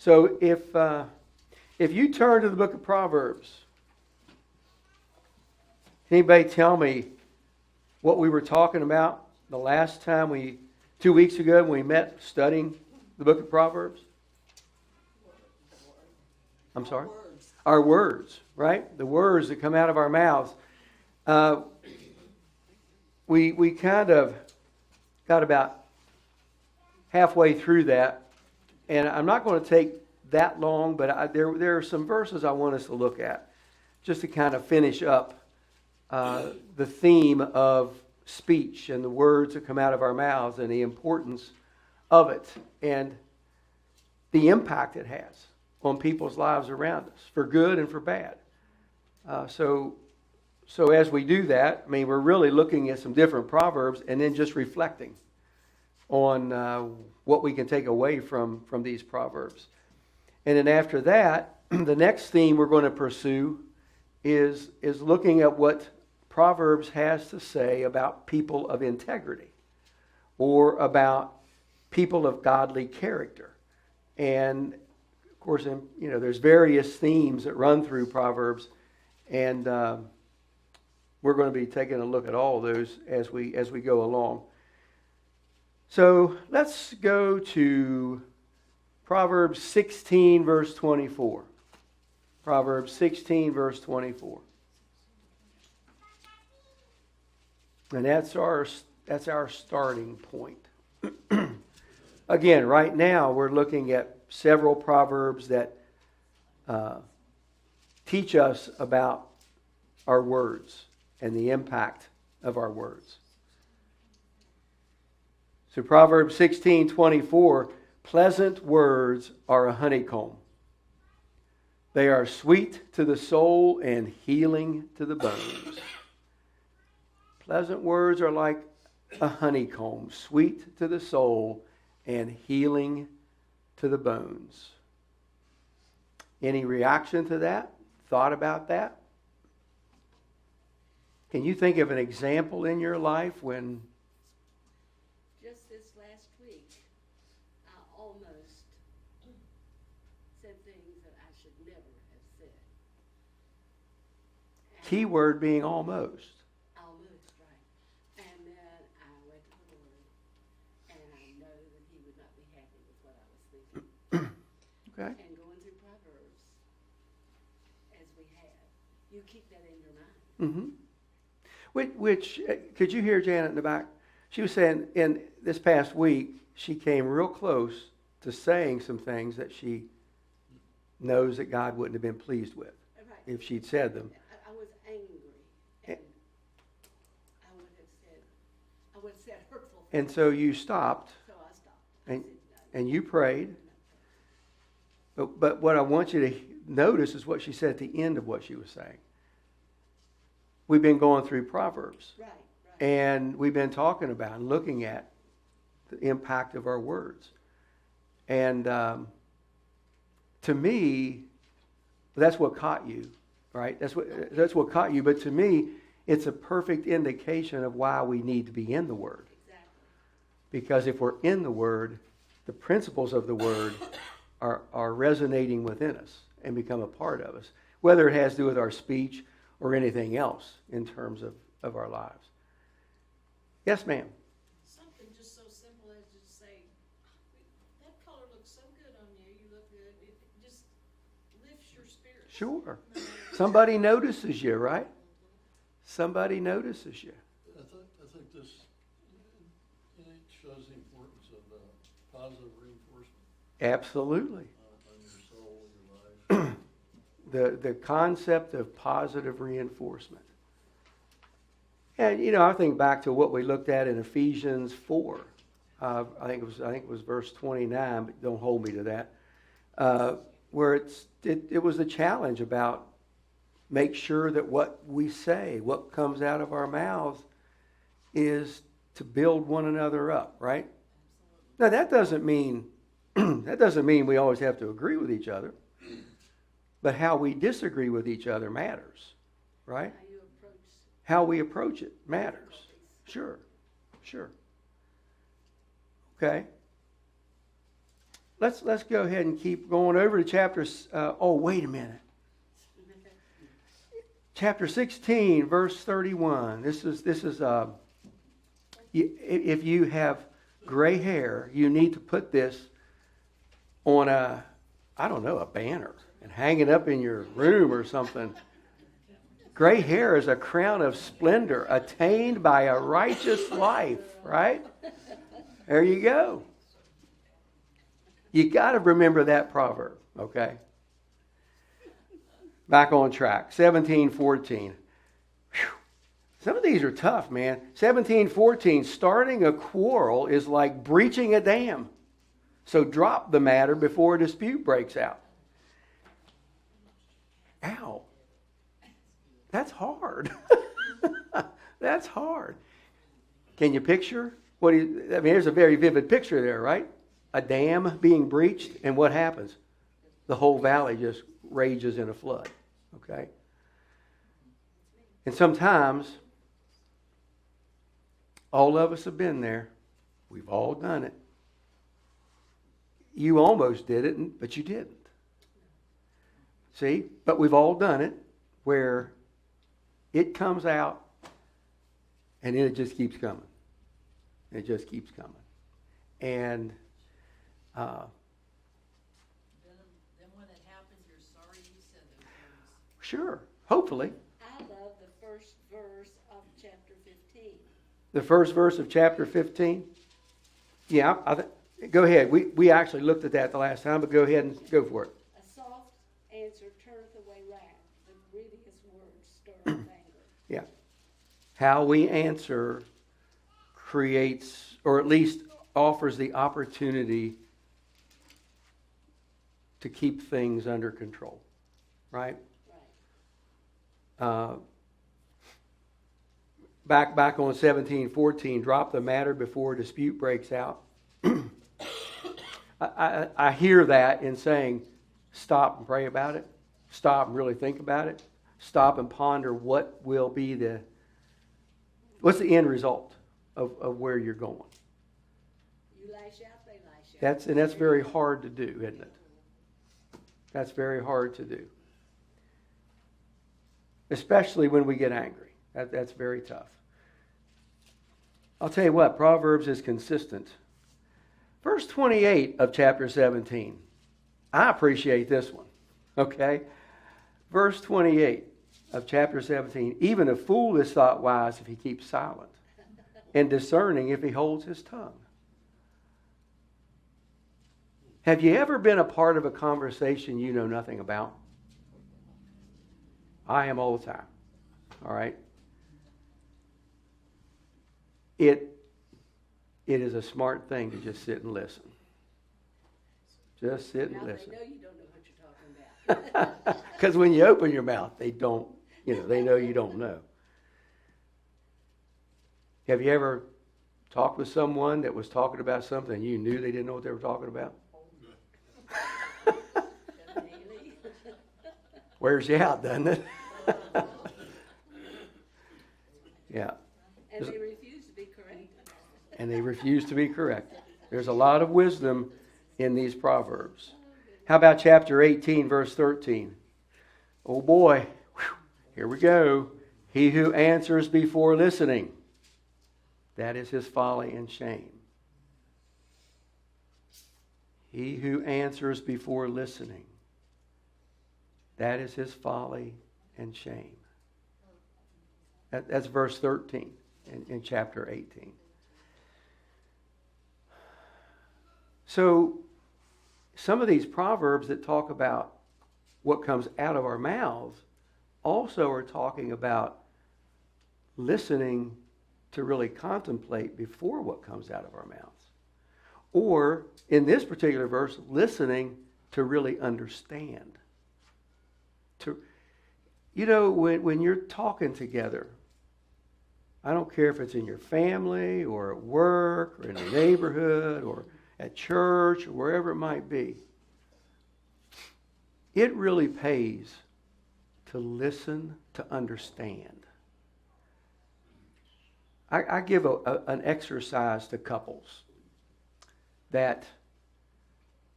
So if you turn to the book of Proverbs, anybody tell me what we were talking about the last time 2 weeks ago when we met studying the book of Proverbs? I'm sorry? Our words, right? The words that come out of our mouths. We kind of got about halfway through that, and I'm not going to take that long, but there are some verses I want us to look at just to kind of finish up the theme of speech and the words that come out of our mouths and the importance of it and the impact it has on people's lives around us, for good and for bad. So as we do that, I mean, we're really looking at some different proverbs and then just reflecting on what we can take away from these proverbs. And then after that, the next theme we're going to pursue is looking at what Proverbs has to say about people of integrity or about people of godly character. And of course, there's various themes that run through Proverbs, and we're going to be taking a look at all of those as we go along. So let's go to Proverbs 16, verse 24. Proverbs 16, verse 24. And that's our starting point. Again, right now we're looking at several proverbs that teach us about our words and the impact of our words. So Proverbs 16:24, pleasant words are a honeycomb. They are sweet to the soul and healing to the bones. Pleasant words are like a honeycomb, sweet to the soul and healing to the bones. Any reaction to that? Thought about that? Can you think of an example in your life when... Just this last week, I almost said things that I should never have said. Key word being almost. Almost, right. And then I went to the Lord, and I know that He would not be happy with what I was thinking. Okay. And going through Proverbs, as we have, you keep that in your mind. Mm-hmm. Which could you hear Janet in the back? She was saying in this past week, she came real close to saying some things that she knows that God wouldn't have been pleased with if she'd said them. I was angry, and I would have said hurtful things. And so you stopped. So I stopped. And you prayed. But what I want you to notice is what she said at the end of what she was saying. We've been going through Proverbs. Right. And we've been talking about and looking at the impact of our words. And to me, that's what caught you, right? That's what caught you. But to me, it's a perfect indication of why we need to be in the Word. Exactly. Because if we're in the Word, the principles of the Word are resonating within us and become a part of us, whether it has to do with our speech or anything else in terms of our lives. Yes, ma'am. Something just so simple as just say, that color looks so good on you, you look good. It just lifts your spirits. Sure. Somebody notices you, right? Somebody notices you. I think this shows the importance of positive reinforcement. Absolutely. On your soul, your life. The concept of positive reinforcement. And I think back to what we looked at in Ephesians 4. I think it was verse 29, but don't hold me to that. Where it was the challenge about make sure that what we say, what comes out of our mouths, is to build one another up, right? Now that doesn't mean we always have to agree with each other. But how we disagree with each other matters, right? How we approach it matters. Sure. Okay. let's go ahead and keep going over to chapter. Oh, wait a minute. Chapter 16, verse 31. This is if you have gray hair, you need to put this on a banner and hang it up in your room or something. Gray hair is a crown of splendor attained by a righteous life, right? There you go. You got to remember that proverb, okay? Back on track. 17:14. Some of these are tough, man. 17:14. Starting a quarrel is like breaching a dam. So drop the matter before a dispute breaks out. Ow. That's hard. That's hard. Can you picture? There's a very vivid picture there, right? A dam being breached, and what happens? The whole valley just rages in a flood. Okay? And sometimes, all of us have been there. We've all done it. You almost did it, but you didn't. See? But we've all done it where it comes out and then it just keeps coming. It just keeps coming. And Then when it happens, you're sorry you said those words. sure, hopefully. I love the first verse of chapter 15. The first verse of chapter 15. Yeah, go ahead. We actually looked at that the last time, but go ahead and go for it. A soft answer turneth away wrath, the grievous words stirreth anger. Yeah. How we answer creates, or at least offers the opportunity to keep things under control. Right? Right. Back on 17:14, drop the matter before a dispute breaks out. I hear that in saying, stop and pray about it. Stop and really think about it. Stop and ponder what's the end result of where you're going. You lash out, they lash out. That's very hard to do, isn't it? That's very hard to do. Especially when we get angry. That's very tough. I'll tell you what, Proverbs is consistent. Verse 28 of chapter 17. I appreciate this one. Okay? Verse 28 of chapter 17. Even a fool is thought wise if he keeps silent, and discerning if he holds his tongue. Have you ever been a part of a conversation you know nothing about? I am all the time. All right? It is a smart thing to just sit and listen. Just sit and Now listen. they know you don't know what you're talking about. Because when you open your mouth, they don't, they know you don't know. Have you ever talked with someone that was talking about something you knew they didn't know what they were talking about? Daily. Wears you out, doesn't it? Yeah. And they refuse to be corrected. And they refuse to be corrected. There's a lot of wisdom in these Proverbs. How about chapter 18, verse 13? Oh boy, here we go. He who answers before listening, that is his folly and shame. He who answers before listening, that is his folly and shame. That's verse 13 in chapter 18. So, some of these proverbs that talk about what comes out of our mouths also are talking about listening to really contemplate before what comes out of our mouths. Or, in this particular verse, listening to really understand. When you're talking together, I don't care if it's in your family or at work or in the neighborhood or at church or wherever it might be. It really pays to listen to understand. I give an exercise to couples that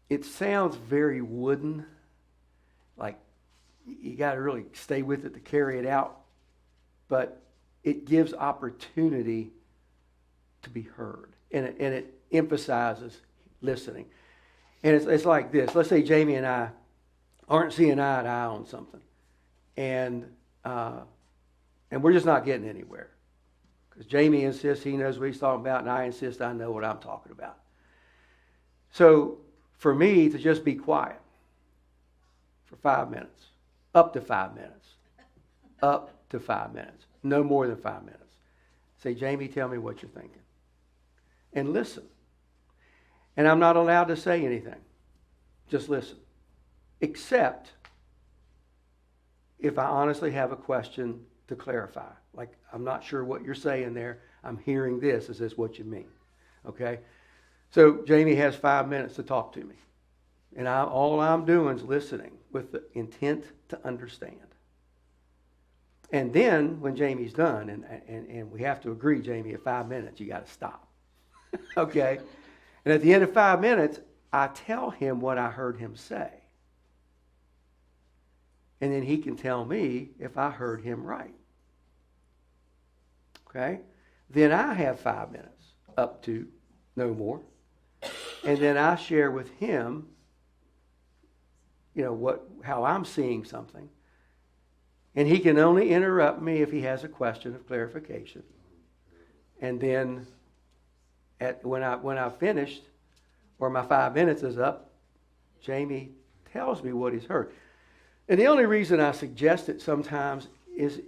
it sounds very wooden, like you got to really stay with it to carry it out, but it gives opportunity to be heard, and it emphasizes listening. And it's like this. Let's say Jamie and I aren't seeing eye to eye on something, and we're just not getting anywhere. Because Jamie insists he knows what he's talking about, and I insist I know what I'm talking about. So for me to just be quiet for 5 minutes, up to 5 minutes, no more than 5 minutes. Say, Jamie, tell me what you're thinking. And listen. And I'm not allowed to say anything. Just listen. Except if I honestly have a question to clarify. Like, I'm not sure what you're saying there. I'm hearing this. Is this what you mean? Okay? So Jamie has 5 minutes to talk to me. And all I'm doing is listening with the intent to understand. And then when Jamie's done, and we have to agree, Jamie, at 5 minutes, you got to stop. Okay? And at the end of 5 minutes, I tell him what I heard him say. And then he can tell me if I heard him right. Okay? Then I have 5 minutes, up to no more. And then I share with him, how I'm seeing something. And he can only interrupt me if he has a question of clarification. And then when I've finished, or my 5 minutes is up, Jamie tells me what he's heard. And the only reason I suggest it sometimes is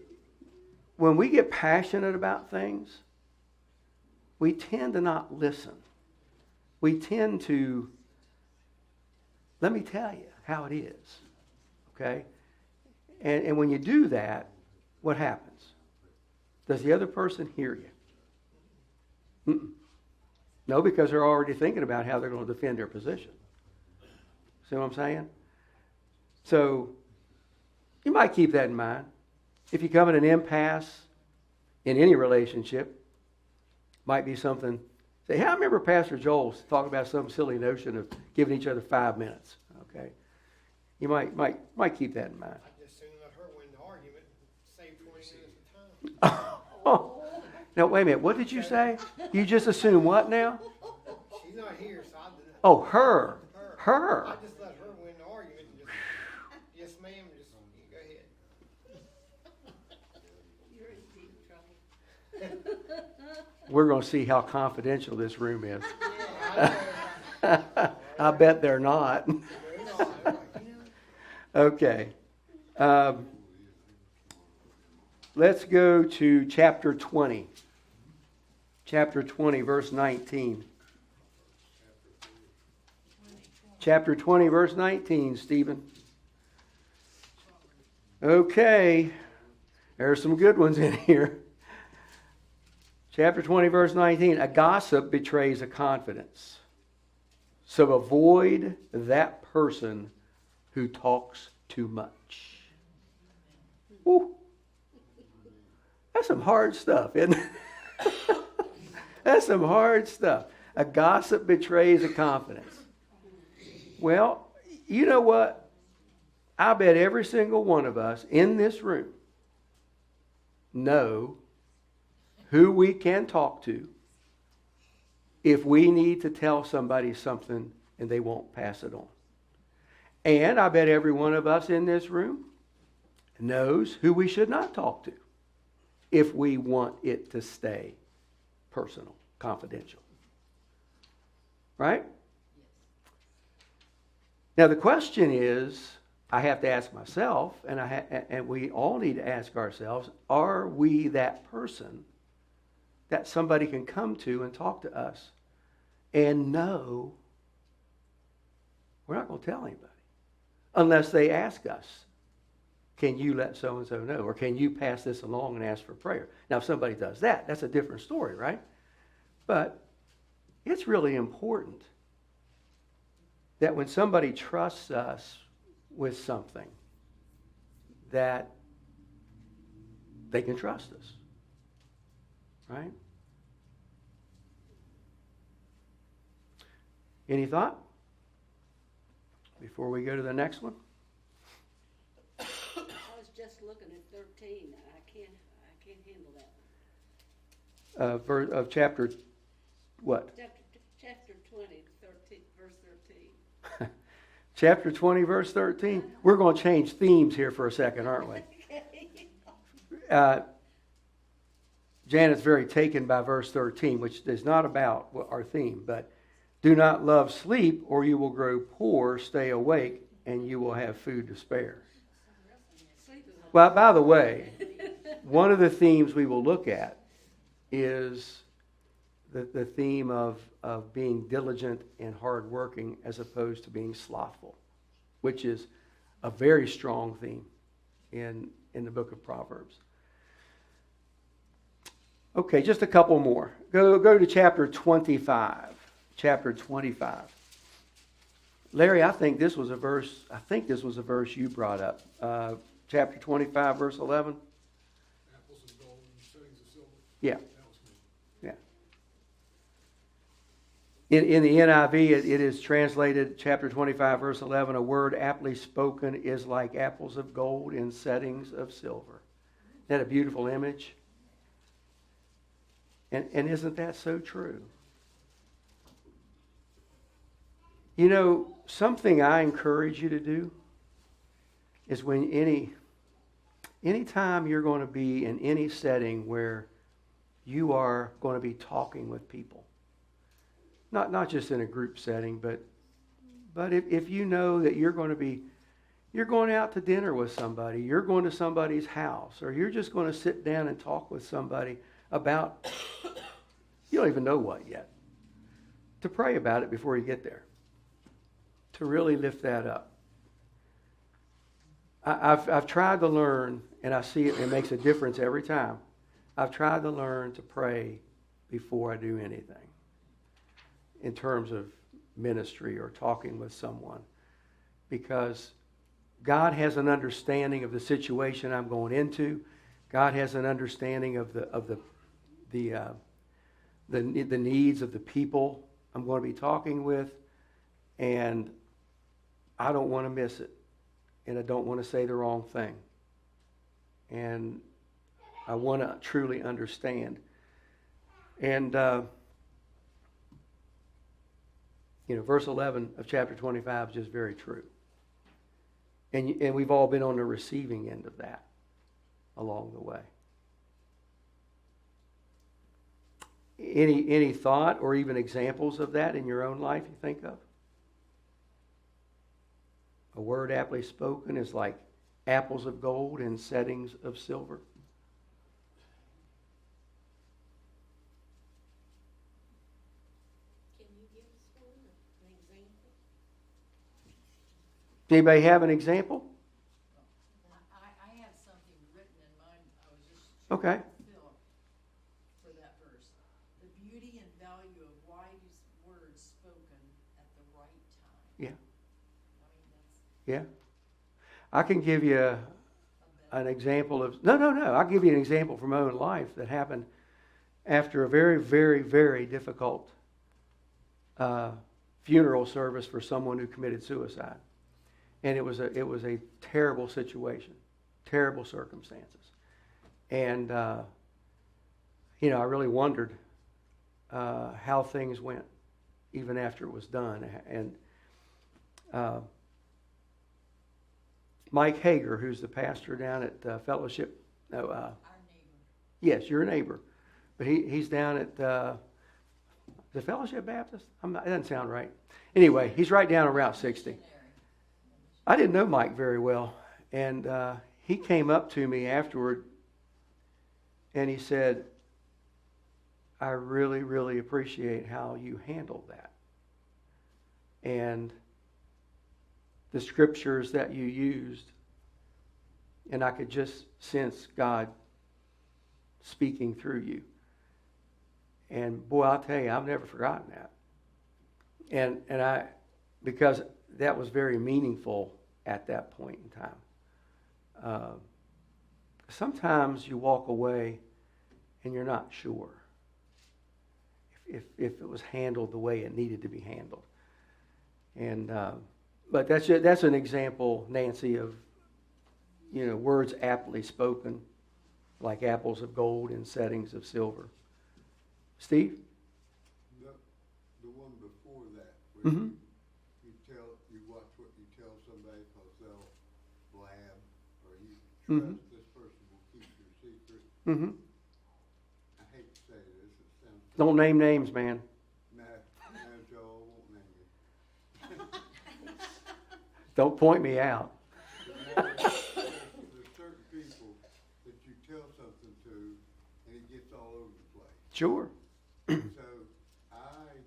when we get passionate about things, we tend to not listen. We tend to, let me tell you how it is. Okay? And when you do that, what happens? Does the other person hear you? Mm-mm. No, because they're already thinking about how they're going to defend their position. See what I'm saying? So, you might keep that in mind. If you come at an impasse in any relationship, might be something. Say, hey, I remember Pastor Joel talking about some silly notion of giving each other 5 minutes. Okay, you might keep that in mind. I just soon let her win the argument, save 20 minutes of time. Oh, now wait a minute. What did you say? You just assume what now? She's not here, so I did. Oh, her. Her. I just let her win the argument and just, yes, ma'am, just you go ahead. You're in deep trouble. We're going to see how confidential this room is. Yeah, I bet they're not. I know. Okay. Let's go to chapter 20. Chapter 20, verse 19. Chapter 20, verse 19, Stephen. Okay. There are some good ones in here. Chapter 20, verse 19. A gossip betrays a confidence. So avoid that person who talks too much. Ooh. That's some hard stuff, isn't it? That's some hard stuff. A gossip betrays a confidence. Well, you know what? I bet every single one of us in this room know who we can talk to if we need to tell somebody something and they won't pass it on. And I bet every one of us in this room knows who we should not talk to if we want it to stay personal, confidential. Right? Now the question is, I have to ask myself, and we all need to ask ourselves, are we that person that somebody can come to and talk to us and know we're not going to tell anybody unless they ask us, can you let so-and-so know? Or can you pass this along and ask for prayer? Now, if somebody does that, that's a different story, right? But it's really important that when somebody trusts us with something, that they can trust us. Right? Any thought? before we go to the next one? I was just looking at 13, I can't handle that one. Of chapter, what? Chapter 20, 13, verse 13. Chapter 20, verse 13. We're going to change themes here for a second, aren't we? Janet's very taken by verse 13, which is not about our theme, but do not love sleep or you will grow poor. Stay awake and you will have food to spare. Well, by the way, one of the themes we will look at is the theme of being diligent and hardworking as opposed to being slothful, which is a very strong theme in the book of Proverbs. Okay, just a couple more. Go to chapter 25. Chapter 25. Larry, I think this was a verse you brought up. Chapter 25, verse 11. Apples of gold and settings of silver. Yeah. That was me. Yeah. In the NIV, it is translated, chapter 25, verse 11, a word aptly spoken is like apples of gold in settings of silver. Isn't that a beautiful image? And isn't that so true? You know, something I encourage you to do is when anytime you're going to be in any setting where you are going to be talking with people, not just in a group setting, but if you know that you're going out to dinner with somebody, you're going to somebody's house, or you're just going to sit down and talk with somebody about, you don't even know what yet, to pray about it before you get there, to really lift that up. I've tried to learn, and I see it makes a difference every time. I've tried to learn to pray before I do anything in terms of ministry or talking with someone, because God has an understanding of the situation I'm going into. God has an understanding of the needs of the people I'm going to be talking with, and I don't want to miss it, and I don't want to say the wrong thing, and I want to truly understand. And verse 11 of chapter 25 is just very true, and we've all been on the receiving end of that along the way. Any thought or even examples of that in your own life you think of? A word aptly spoken is like apples of gold in settings of silver. Can you give us one, an example? Anybody have an example? I have something written in mine, I was just Okay. Philip for that verse. The beauty and value of wise words spoken at the right time. Yeah. I mean, that's Yeah. I can give you a an example of... No. I'll give you an example from my own life that happened after a very, very, very difficult funeral service for someone who committed suicide. And it was a terrible situation, terrible circumstances. And, I really wondered how things went even after it was done. And Mike Hager, who's the pastor down at Fellowship. our neighbor. Yes, your neighbor. But he's down at the Fellowship Baptist? That doesn't sound right. Anyway, he's right down on Route 60. I didn't know Mike very well. And he came up to me afterward and he said, I really, really appreciate how you handled that. And the scriptures that you used, and I could just sense God speaking through you. And boy, I'll tell you, I've never forgotten that. And because that was very meaningful at that point in time. Sometimes you walk away and you're not sure if it was handled the way it needed to be handled. And But that's an example, Nancy, of, words aptly spoken, like apples of gold in settings of silver. Steve? The one before that, where Mm-hmm. you watch what you tell somebody because they'll blab, or you Mhm. trust this person will keep your secret. Mm-hmm. I hate to say this, it sounds. Don't name names, man. No, Joel, I won't name you. Don't point me out. There's certain people that you tell something to, and it gets all over the place. Sure. So I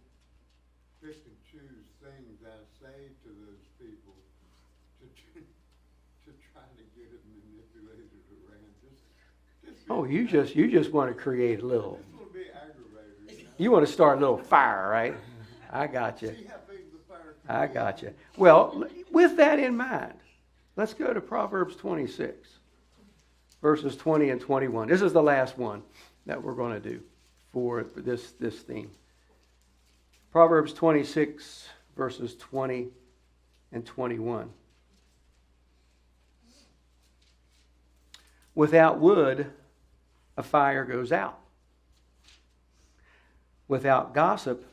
pick and choose things I say to those people to try to get it manipulated around. Oh, you just want to create a little. Just want to be aggravator. You want to start a little fire, right? I got you. See how big the fire can I be. got you. Well, with that in mind, let's go to Proverbs 26, verses 20 and 21. This is the last one that we're going to do for this theme. Proverbs 26, verses 20 and 21. Without wood, a fire goes out. Without gossip,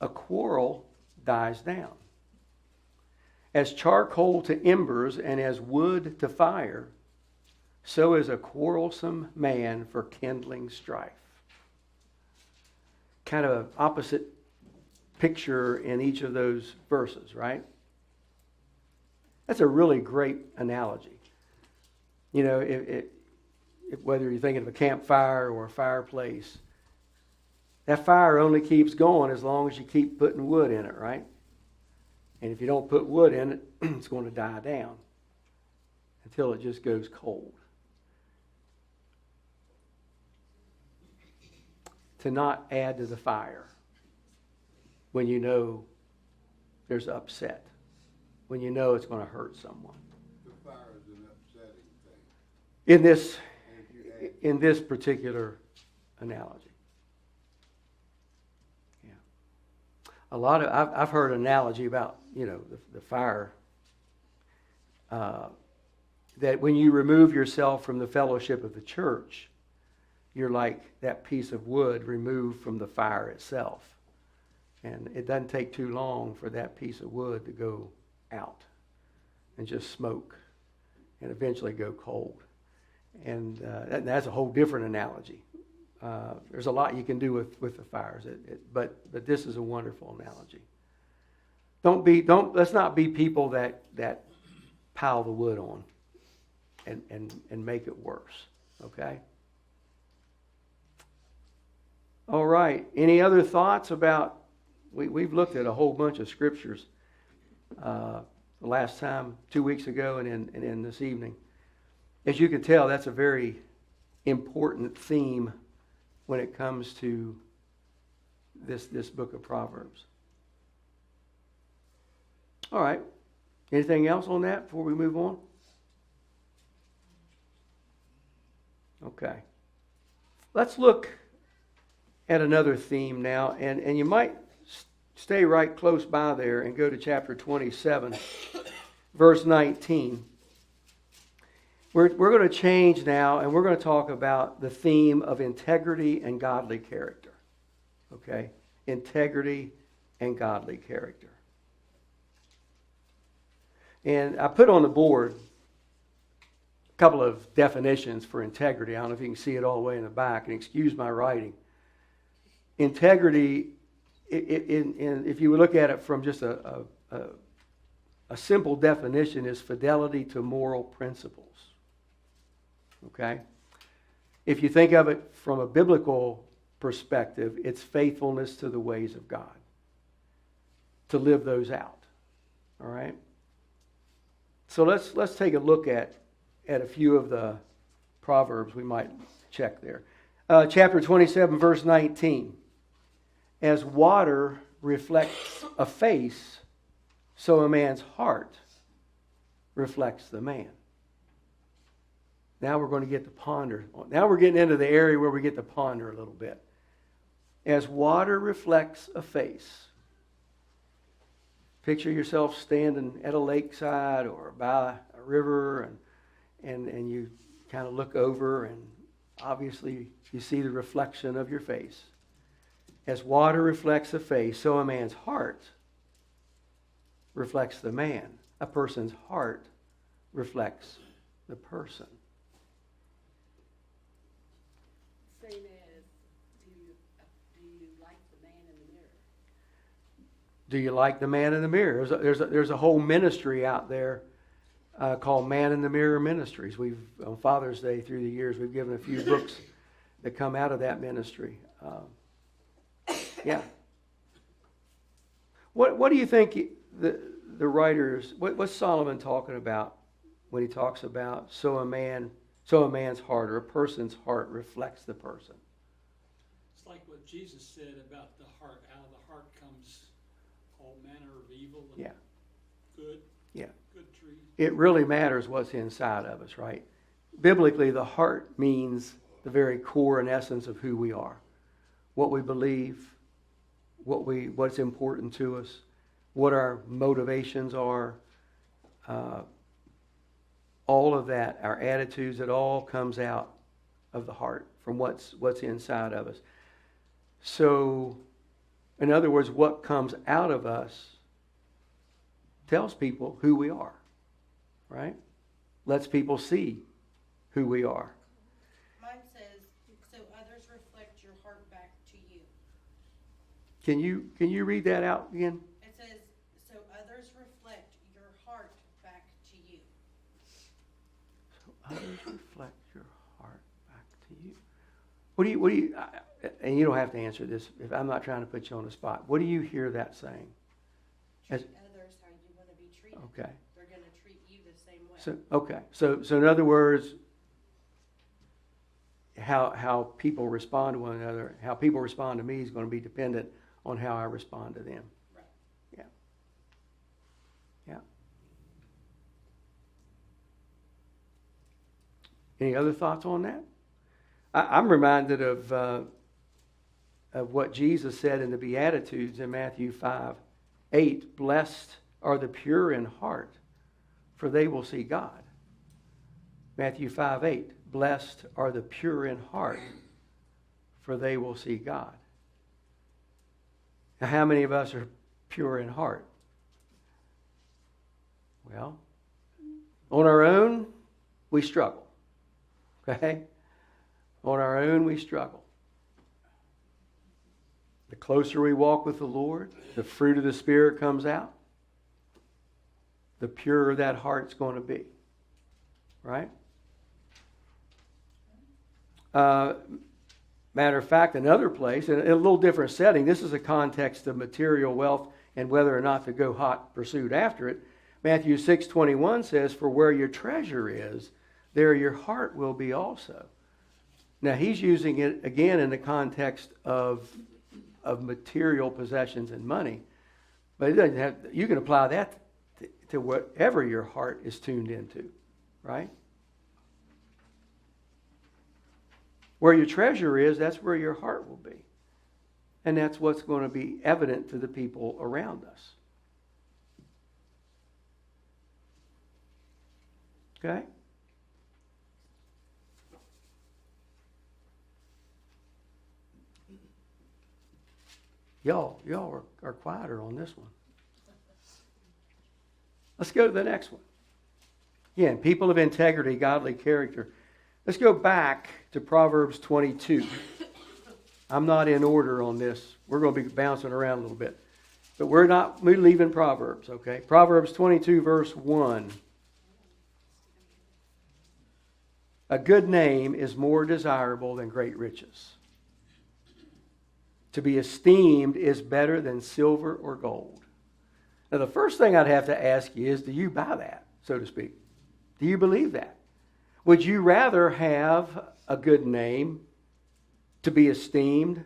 a quarrel dies down. As charcoal to embers and as wood to fire, so is a quarrelsome man for kindling strife. Kind of an opposite picture in each of those verses, right? That's a really great analogy. Whether you're thinking of a campfire or a fireplace, that fire only keeps going as long as you keep putting wood in it, right? And if you don't put wood in it, it's going to die down until it just goes cold. To not add to the fire when you know there's upset, when you know it's going to hurt someone. The fire is an upsetting thing. In this, And if you add in this particular analogy. Yeah. I've heard an analogy about, the fire, that when you remove yourself from the fellowship of the church, you're like that piece of wood removed from the fire itself. And it doesn't take too long for that piece of wood to go out and just smoke and eventually go cold. And that's a whole different analogy. There's a lot you can do with the fires, but this is a wonderful analogy. Let's not be people that pile the wood on and make it worse. Okay? All right. Any other thoughts about? We've looked at a whole bunch of scriptures the last time, 2 weeks ago, and in this evening. As you can tell, that's a very important theme when it comes to this book of Proverbs. All right. Anything else on that before we move on? Okay. Let's look at another theme now, and you might stay right close by there and go to chapter 27, verse 19. We're going to change now, and we're going to talk about the theme of integrity and godly character. Okay? Integrity and godly character. And I put on the board a couple of definitions for integrity. I don't know if you can see it all the way in the back, and excuse my writing. Integrity, if you look at it from just a simple definition, is fidelity to moral principles. Okay? If you think of it from a biblical perspective, it's faithfulness to the ways of God. To live those out. All right? So let's take a look at a few of the proverbs we might check there. Chapter 27, verse 19. As water reflects a face, so a man's heart reflects the man. Now we're going to get to ponder. Now we're getting into the area where we get to ponder a little bit. As water reflects a face, Picture yourself standing at a lakeside or by a river, and you kind of look over, and obviously you see the reflection of your face. As water reflects the face, so a man's heart reflects the man. A person's heart reflects the person. Same as, do you like the man in the mirror? Do you like the man in the mirror? There's a whole ministry out there called Man in the Mirror Ministries. On Father's Day through the years, we've given a few books that come out of that ministry. Yeah. What do you think the writers? What's Solomon talking about when he talks about so a man's heart or a person's heart reflects the person? It's like what Jesus said about the heart. Out of the heart comes all manner of evil and Yeah. good. Yeah. Good trees. It really matters what's inside of us, right? Biblically, the heart means the very core and essence of who we are, what we believe, what's important to us, what our motivations are, all of that, our attitudes, it all comes out of the heart from what's inside of us. So, in other words, what comes out of us tells people who we are, right? Lets people see who we are. Mine says, so others reflect your heart back to you. Can you read that out again? It says, so others reflect your heart back to you. So others reflect your heart back to you. What do you, and you don't have to answer this if I'm not trying to put you on the spot. What do you hear that saying? As- Treat others how you want to be treated. Okay. They're going to treat you the same way. So in other words, how people respond to one another, how people respond to me is going to be dependent on how I respond to them. Right. Yeah. Yeah. Any other thoughts on that? I'm reminded of what Jesus said in the Beatitudes in Matthew 5:8. Blessed are the pure in heart, for they will see God. Matthew 5:8. Blessed are the pure in heart, for they will see God. Now, how many of us are pure in heart? Well, on our own, we struggle. Okay? On our own, we struggle. The closer we walk with the Lord, the fruit of the Spirit comes out, the purer that heart's going to be. Right? Matter of fact, another place, in a little different setting, this is a context of material wealth and whether or not to go hot pursuit after it. Matthew 6:21 says, for where your treasure is, there your heart will be also. Now, he's using it again in the context of material possessions and money. But it doesn't have, you can apply that to whatever your heart is tuned into, right? Where your treasure is, that's where your heart will be. And that's what's going to be evident to the people around us. Okay? Y'all are quieter on this one. Let's go to the next one. Again, people of integrity, godly character. Let's go back to Proverbs 22. I'm not in order on this. We're going to be bouncing around a little bit. But we're leaving Proverbs, okay? Proverbs 22, verse 1. A good name is more desirable than great riches. To be esteemed is better than silver or gold. Now, the first thing I'd have to ask you is, do you buy that, so to speak? Do you believe that? Would you rather have a good name to be esteemed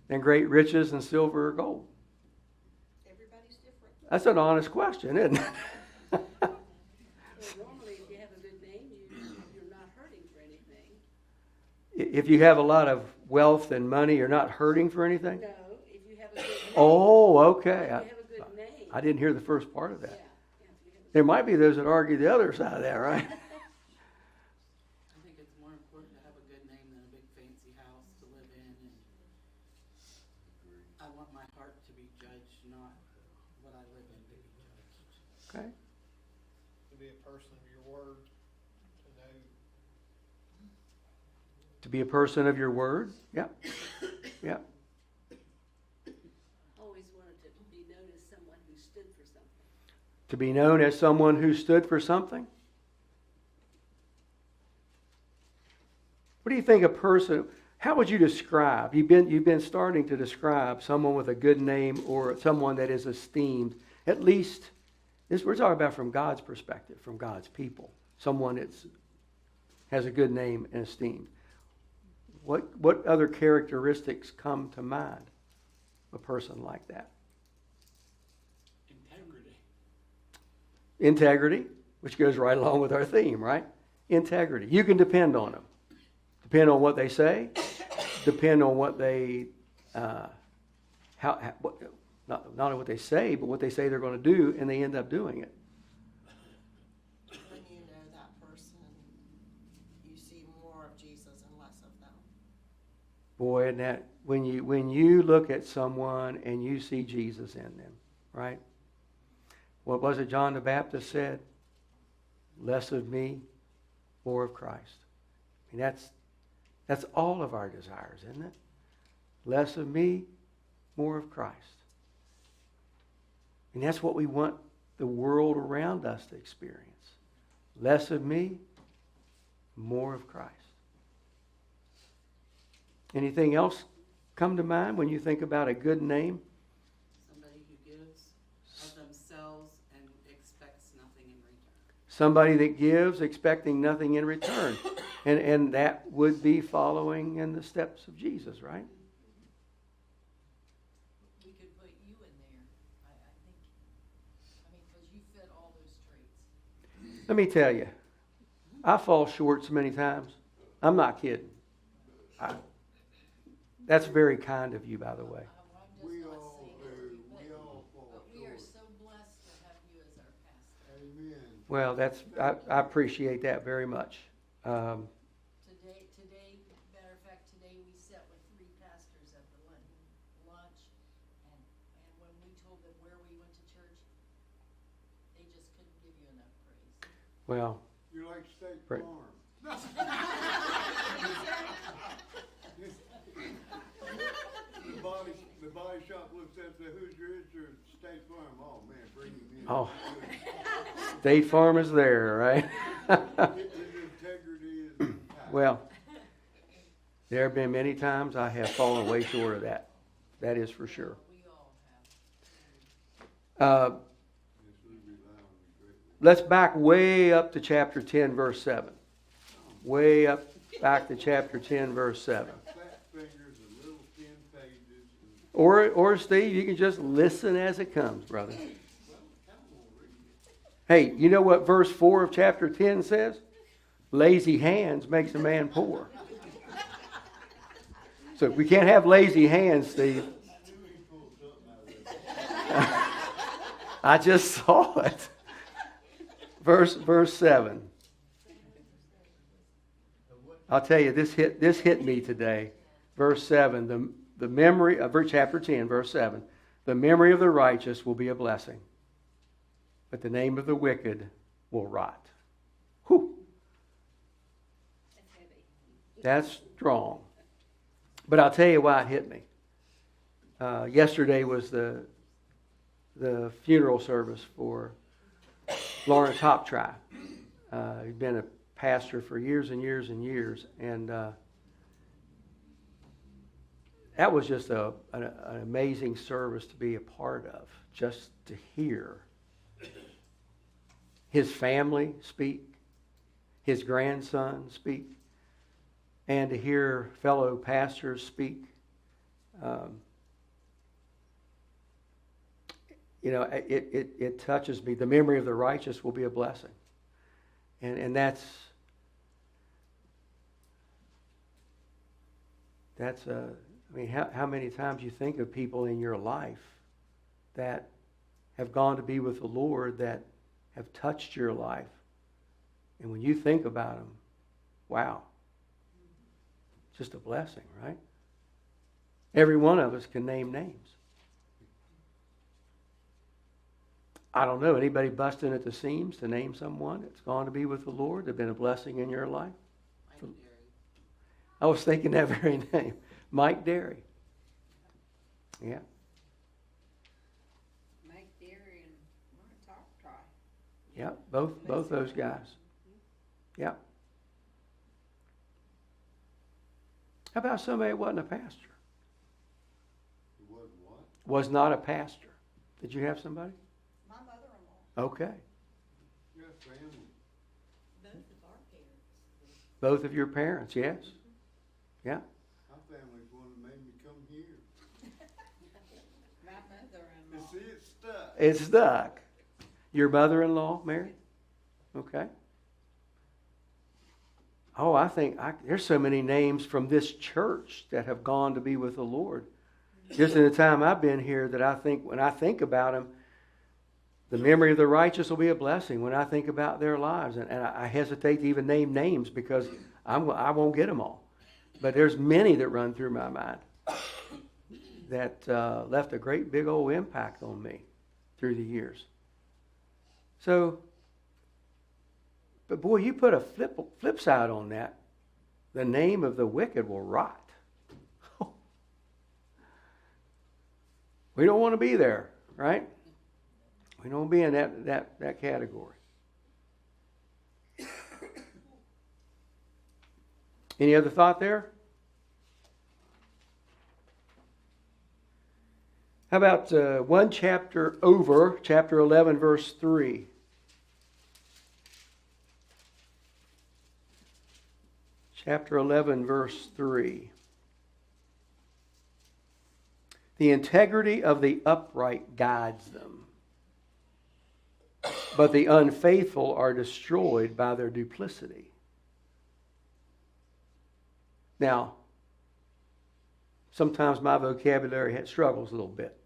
than great riches and silver or gold? Everybody's different. That's an honest question, isn't it? Well, normally, if you have a good name, you're not hurting for anything. If you have a lot of wealth and money, you're not hurting for anything? No, if you have a good name. Oh, okay. If you have a good name, I didn't hear the first part of Yeah, that. yeah, forget it. There might be those that argue the other side of that, right? I think it's more important to have a good name than a big fancy house to live in, and I want my heart to be judged, not what I live in to be judged. Okay. To be a person of your word, to know. To be a person of your word. Yeah. Yeah. Always wanted to be known as someone who stood for something. To be known as someone who stood for something. What do you think a person, how would you describe, you've been starting to describe someone with a good name or someone that is esteemed, at least, this we're talking about from God's perspective, from God's people, someone that has a good name and esteemed. What other characteristics come to mind, a person like that? Integrity. Integrity, which goes right along with our theme, right? Integrity. You can depend on them. Depend on what they say. Depend on what they, not only what they say, but what they say they're going to do, and they end up doing it. When you know that person, you see more of Jesus and less of them. Boy, and that when you look at someone and you see Jesus in them, right? What was it John the Baptist said? Less of me, more of Christ. I mean, that's all of our desires, isn't it? Less of me, more of Christ. And that's what we want the world around us to experience. Less of me, more of Christ. Anything else come to mind when you think about a good name? Somebody who gives of themselves and expects nothing in return. Somebody that gives, expecting nothing in return. And that would be following in the steps of Jesus, right? We could put you in there, I think, because you fit all those traits. Let me tell you, I fall short so many times. I'm not kidding. That's very kind of you, by the way. I'm We just not all saying do. that We all fall but we are short. so blessed to have you as our pastor. Amen. Well, I appreciate that very much. Today, matter of fact, today we sat with 3 pastors at the lunch, and when we told them where we went to church, they just couldn't give you enough praise. Well, You're like State Right. Farm. The body shop looks at the who's your insurance? State Farm. Oh man, bring him in. oh, State Farm is there, right? His integrity is intact. Well, there have been many times I have fallen way short of that. That is for sure. We all have. Yes, we rely on you greatly. Let's back way up to chapter 10, verse 7. Way up back to chapter 10, verse 7. Fat fingers and little thin pages. Or Steve, you can just listen as it comes, brother. Well, come on, read it. Hey, you know what verse 4 of chapter 10 says? Lazy hands makes a man poor. So we can't have lazy hands, Steve. I just saw it. Verse 7. I'll tell you, this hit me today. Verse 7, the memory of chapter 10, verse 7. The memory of the righteous will be a blessing, but the name of the wicked will rot. Whew, That's heavy. that's strong. But I'll tell you why it hit me. Yesterday was the funeral service for Lawrence Hoptry. He'd been a pastor for years and years and years, and that was just an amazing service to be a part of, just to hear his family speak, his grandson speak, and to hear fellow pastors speak. It touches me. The memory of the righteous will be a blessing. And that's how many times you think of people in your life that have gone to be with the Lord that have touched your life. And when you think about them, wow. Just a blessing, right? Every one of us can name names. I don't know, anybody busting at the seams to name someone that's gone to be with the Lord, that's been a blessing in your life? Mike Derry. I was thinking that very name. Mike Derry. Yeah. Mike Derry and Mark Talk. Yeah, both those guys. Yeah. How about somebody that wasn't a pastor? It was what? Was not a pastor. Did you have somebody? My mother-in-law, Okay. Yeah, family. Both of our parents. Both of your parents, yes. Yeah. My family's the one that made me come here. My You mother-in-law. see, it's stuck. It's stuck. Your mother-in-law, Mary? Okay. Oh, I think there's so many names from this church that have gone to be with the Lord. Just in the time I've been here that I think, when I think about them, the memory of the righteous will be a blessing when I think about their lives. And I hesitate to even name names because I won't get them all. But there's many that run through my mind that left a great big old impact on me through the years. So, but boy, you put a flip side on that, the name of the wicked will rot. We don't want to be there, right? We don't be in that category. Any other thought there? How about one chapter over, chapter 11, verse 3? Chapter 11, verse 3. The integrity of the upright guides them, but the unfaithful are destroyed by their duplicity. Now, sometimes my vocabulary struggles a little bit.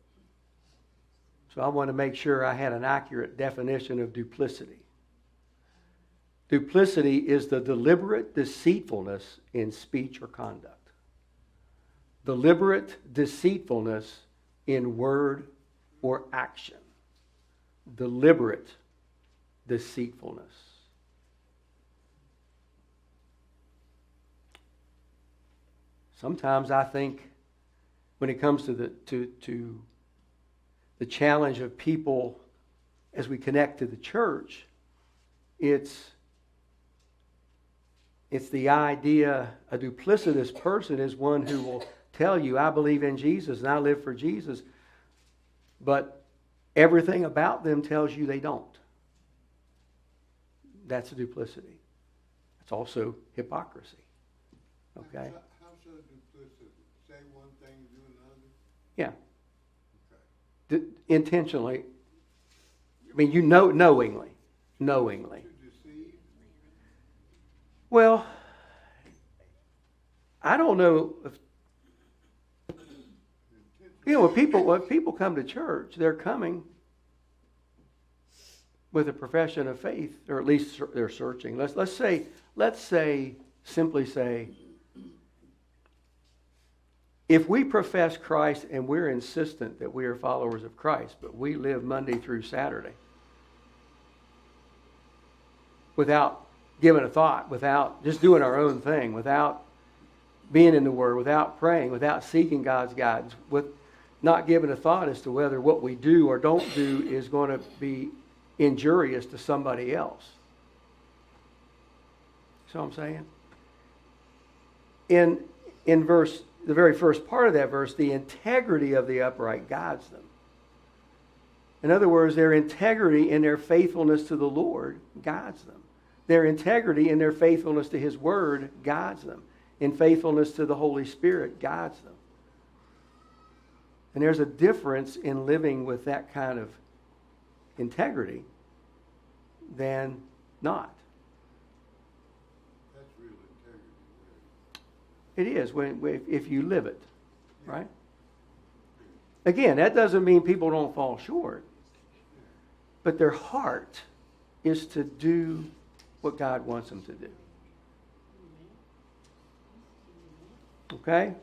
So I want to make sure I had an accurate definition of duplicity. Duplicity is the deliberate deceitfulness in speech or conduct. Deliberate deceitfulness in word or action. Deliberate deceitfulness. Sometimes I think when it comes to the challenge of people as we connect to the church, it's the idea a duplicitous person is one who will tell you, I believe in Jesus and I live for Jesus, but everything about them tells you they don't. That's a duplicity. It's also hypocrisy. Okay? How's so duplicity? Say one thing, do another? Yeah. Okay. Intentionally. I mean, you know, knowingly. To deceive? Well, I don't know if, when people come to church, they're coming with a profession of faith, or at least they're searching. Let's simply say, if we profess Christ and we're insistent that we are followers of Christ, but we live Monday through Saturday without giving a thought, without just doing our own thing, without being in the Word, without praying, without seeking God's guidance, with not giving a thought as to whether what we do or don't do is going to be injurious to somebody else. See what I'm saying? In the very first part of that verse, the integrity of the upright guides them. In other words, their integrity in their faithfulness to the Lord guides them. Their integrity in their faithfulness to His Word guides them. In faithfulness to the Holy Spirit guides them. And there's a difference in living with that kind of integrity than not. That's real integrity. It is, if you live it, right? Again, that doesn't mean people don't fall short. but their heart is to do what God wants them to do. Okay?